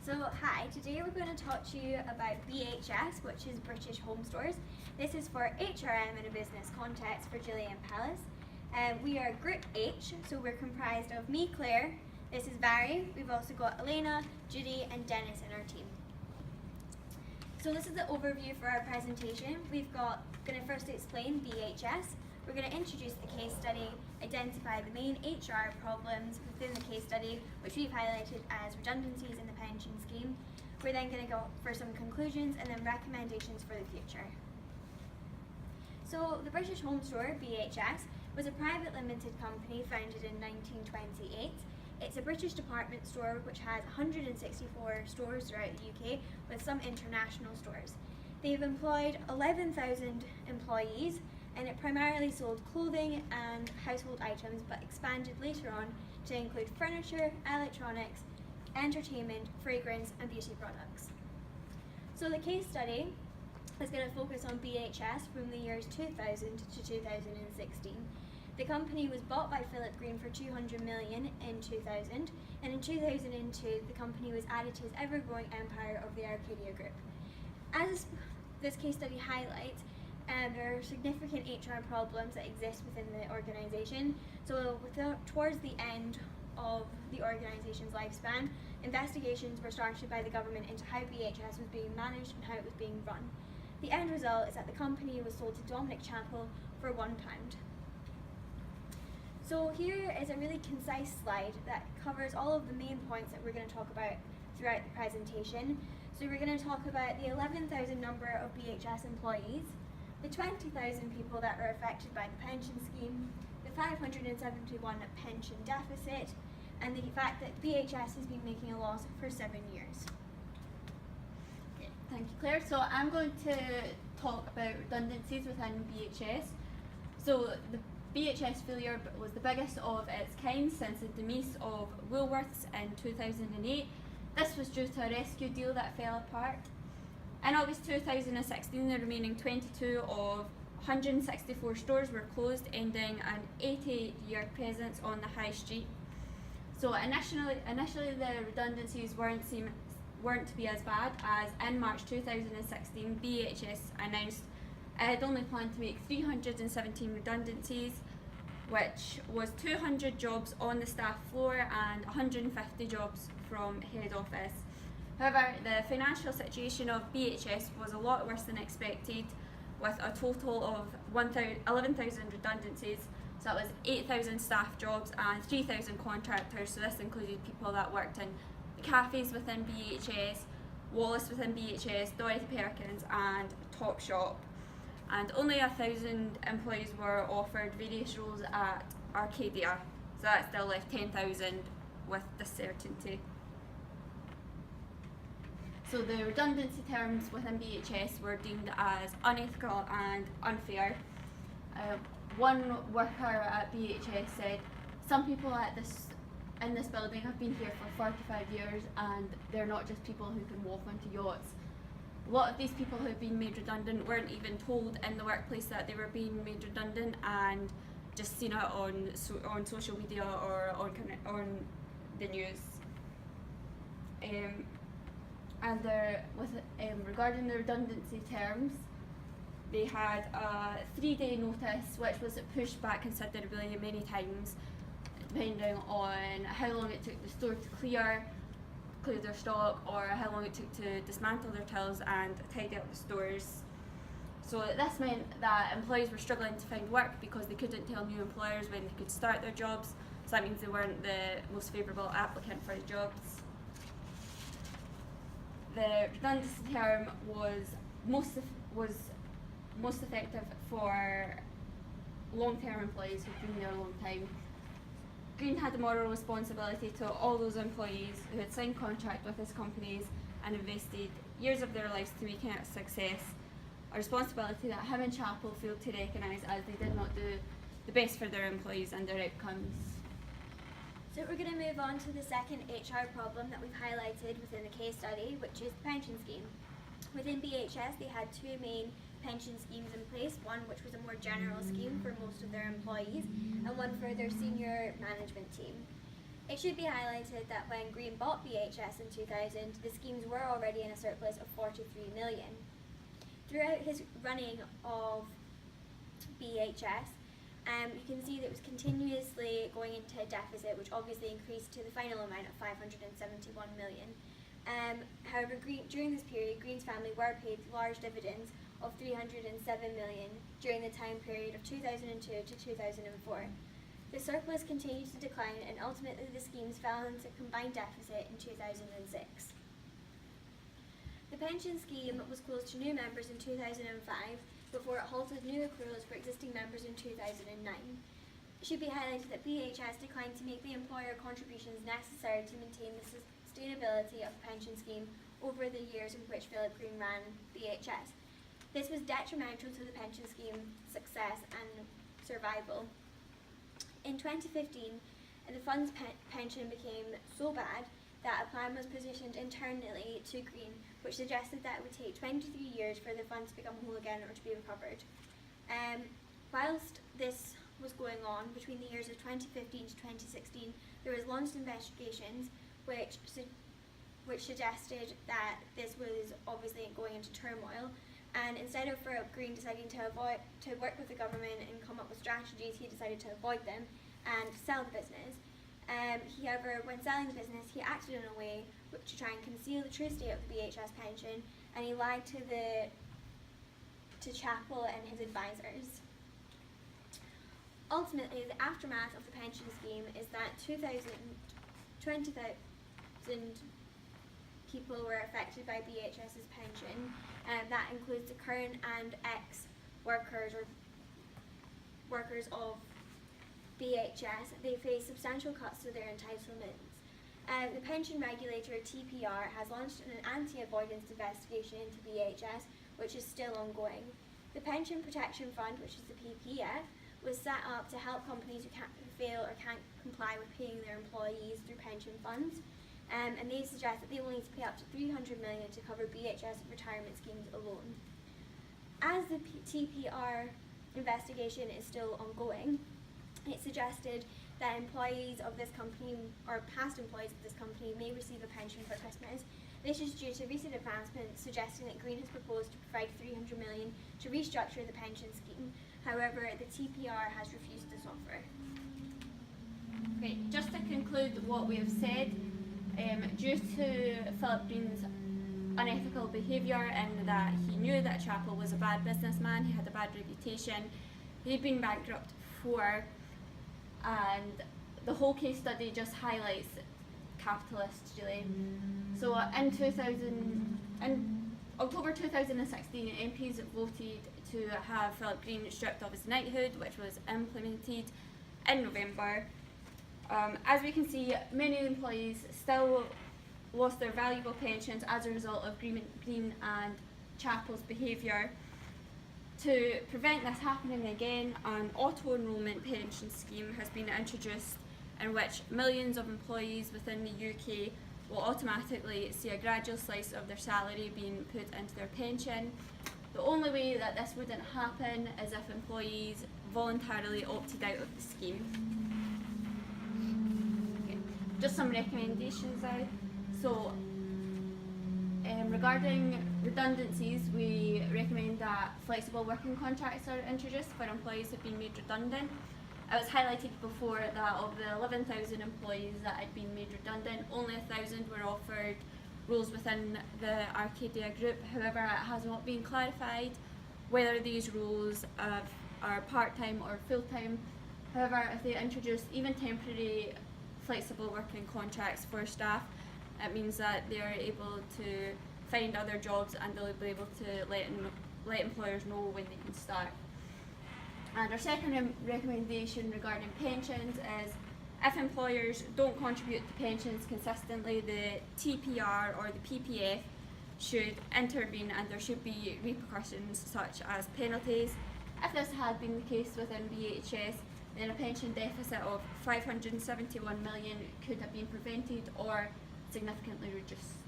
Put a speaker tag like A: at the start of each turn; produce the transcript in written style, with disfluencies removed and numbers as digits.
A: So hi, today we're going to talk to you about BHS, which is British Home Stores. This is for HRM in a business context for Gillian Palace. We are Group H, so we're comprised of me, Claire, this is Barry, we've also got Elena, Judy and Dennis in our team. So this is the overview for our presentation. We're going to first explain BHS, we're going to introduce the case study, identify the main HR problems within the case study, which we've highlighted as redundancies in the pension scheme. We're then going to go for some conclusions and then recommendations for the future. So the British Home Store, BHS, was a private limited company founded in 1928. It's a British department store which has 164 stores throughout the UK with some international stores. They've employed 11,000 employees and it primarily sold clothing and household items but expanded later on to include furniture, electronics, entertainment, fragrance and beauty products. So the case study is going to focus on BHS from the years 2000 to 2016. The company was bought by Philip Green for 200 million in 2000, and in 2002 the company was added to his ever-growing empire of the Arcadia Group. As this case study highlights, there are significant HR problems that exist within the organisation. So towards the end of the organisation's lifespan, investigations were started by the government into how BHS was being managed and how it was being run. The end result is that the company was sold to Dominic Chappell for £1. So here is a really concise slide that covers all of the main points that we're going to talk about throughout the presentation. So we're going to talk about the 11,000 number of BHS employees, the 20,000 people that are affected by the pension scheme, the 571 pension deficit, and the fact that BHS has been making a loss for 7 years.
B: Okay, thank you, Claire. So I'm going to talk about redundancies within BHS. So the BHS failure was the biggest of its kind since the demise of Woolworths in 2008. This was due to a rescue deal that fell apart. In August 2016, the remaining 22 of 164 stores were closed, ending an 88-year presence on the high street. So initially the redundancies weren't to be as bad, as in March 2016 BHS announced it had only planned to make 317 redundancies, which was 200 jobs on the staff floor and 150 jobs from head office. However, the financial situation of BHS was a lot worse than expected, with a total of 11,000 redundancies. So that was 8,000 staff jobs and 3,000 contractors. So this included people that worked in the cafes within BHS, Wallace within BHS, Dorothy Perkins and Topshop. And only 1,000 employees were offered various roles at Arcadia. So that still left 10,000 with this certainty. So the redundancy terms within BHS were deemed as unethical and unfair. One worker at BHS said, "Some people in this building have been here for 45 years and they're not just people who can walk onto yachts." A lot of these people who have been made redundant weren't even told in the workplace that they were being made redundant and just seen it on social media or on the news. Regarding the redundancy terms, they had a 3-day notice, which was pushed back considerably many times, depending on how long it took the store to clear their stock or how long it took to dismantle their tills and tidy up the stores. So this meant that employees were struggling to find work because they couldn't tell new employers when they could start their jobs, so that means they weren't the most favourable applicant for the jobs. The redundancy term was most effective for long-term employees who've been there a long time. Green had a moral responsibility to all those employees who had signed contract with his companies and invested years of their lives to making it a success, a responsibility that him and Chappell failed to recognise, as they did not do the best for their employees and their outcomes.
A: So we're going to move on to the second HR problem that we've highlighted within the case study, which is the pension scheme. Within BHS they had two main pension schemes in place, one which was a more general scheme for most of their employees and one for their senior management team. It should be highlighted that when Green bought BHS in 2000, the schemes were already in a surplus of 43 million. Throughout his running of BHS, you can see that it was continuously going into a deficit, which obviously increased to the final amount of 571 million. However, during this period, Green's family were paid large dividends of 307 million during the time period of 2002 to 2004. The surplus continued to decline, and ultimately the schemes fell into a combined deficit in 2006. The pension scheme was closed to new members in 2005 before it halted new accruals for existing members in 2009. It should be highlighted that BHS declined to make the employer contributions necessary to maintain the sustainability of the pension scheme over the years in which Philip Green ran BHS. This was detrimental to the pension scheme success and survival. In 2015, the fund's pension became so bad that a plan was positioned internally to Green, which suggested that it would take 23 years for the fund to become whole again or to be recovered. Whilst this was going on between the years of 2015 to 2016, there was launched investigations which suggested that this was obviously going into turmoil, and instead of Philip Green deciding to work with the government and come up with strategies, he decided to avoid them and sell the business. However, when selling the business, he acted in a way to try and conceal the true state of the BHS pension, and he lied to Chapel and his advisors. Ultimately, the aftermath of the pension scheme is that 20,000 people were affected by BHS's pension, and that includes the current and ex-workers or workers of BHS. They face substantial cuts to their entitlements. The pension regulator, TPR, has launched an anti-avoidance investigation into BHS, which is still ongoing. The Pension Protection Fund, which is the PPF, was set up to help companies who fail or can't comply with paying their employees through pension funds. And they suggest that they will need to pay up to 300 million to cover BHS retirement schemes alone. As the TPR investigation is still ongoing, it suggested that employees of this company or past employees of this company may receive a pension for Christmas. This is due to recent advancements suggesting that Green has proposed to provide 300 million to restructure the pension scheme. However, the TPR has refused this offer.
B: Okay, just to conclude what we have said, due to Philip Green's unethical behaviour and that he knew that Chapel was a bad businessman, he had a bad reputation, he'd been bankrupt before, and the whole case study just highlights capitalists really. So in October 2016, MPs voted to have Philip Green stripped of his knighthood, which was implemented in November. As we can see, many employees still lost their valuable pensions as a result of Green and Chapel's behaviour. To prevent this happening again, an auto-enrolment pension scheme has been introduced in which millions of employees within the UK will automatically see a gradual slice of their salary being put into their pension. The only way that this wouldn't happen is if employees voluntarily opted out of the scheme. Okay. Just some recommendations now. So, regarding redundancies, we recommend that flexible working contracts are introduced for employees who have been made redundant. It was highlighted before that of the 11,000 employees that had been made redundant, only 1,000 were offered roles within the Arcadia group. However, it has not been clarified whether these roles are part-time or full-time. However, if they introduce even temporary flexible working contracts for staff, it means that they are able to find other jobs and they'll be able to let employers know when they can start. And our second recommendation regarding pensions is if employers don't contribute to pensions consistently, the TPR or the PPF should intervene and there should be repercussions such as penalties. If this had been the case within BHS, then a pension deficit of 571 million could have been prevented or significantly reduced.